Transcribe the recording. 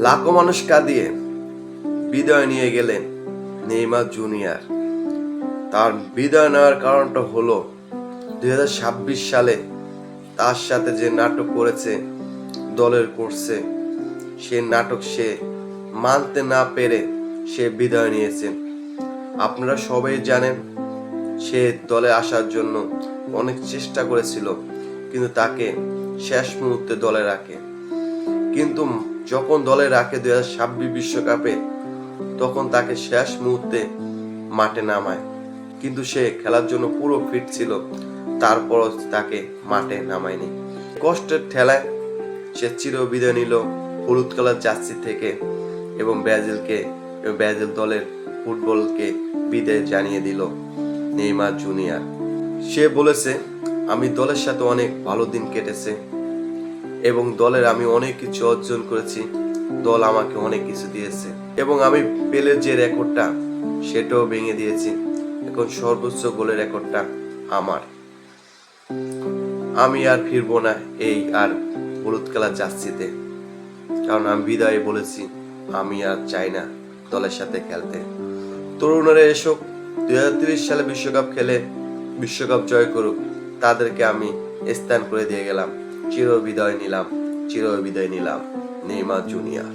লাখো মানুষ কাঁদিয়ে বিদায় নিয়ে গেলেন নেইমার জুনিয়র। তার বিদায় নেওয়ার কারণটা হলো 2026 সালে তার সাথে যে নাটক করেছে দলের করছে, সে নাটক সে মানতে না পেরে সে বিদায় নিয়েছে। আপনারা সবাই জানেন সে দলে আসার জন্য অনেক চেষ্টা করেছিল, কিন্তু তাকে শেষ মুহূর্তে দলে রাখে। কিন্তু যখন দলে রাখে 2026 বিশ্বকাপে, তখন তাকে শেষ মুহূর্তে মাঠে নামায়। কিন্তু সে খেলার জন্য পুরো ফিট ছিল, তারপরও তাকে মাঠে নামায়নি। কষ্টের ঠেলায় সে চির বিদায় নিল হলুদ কালার জার্সি থেকে এবং ব্রাজিল দলের ফুটবলকে বিদায় জানিয়ে দিল নেইমার জুনিয়র। সে বলেছে, আমি দলের সাথে অনেক ভালো দিন কেটেছে এবং দলের আমি অনেক কিছু অর্জন করেছি, দল আমাকে অনেক কিছু দিয়েছে এবং আমি পেলের যে রেকর্ডটা সেটাও ভেঙে দিয়েছি। এখন সর্বোচ্চ গোলের রেকর্ডটা আমার। আমি আর ফিরবো না এই আর হলুদ কালার জার্সিতে, কারণ আমি বিদায় বলেছি, আমি আর চাই না দলের সাথে খেলতে। তরুণরা এসব 2030 সালে বিশ্বকাপ খেলে বিশ্বকাপ জয় করুক, তাদেরকে আমি স্থান করে দিয়ে গেলাম। চির বিদায় নিলাম নেইমার জুনিয়র।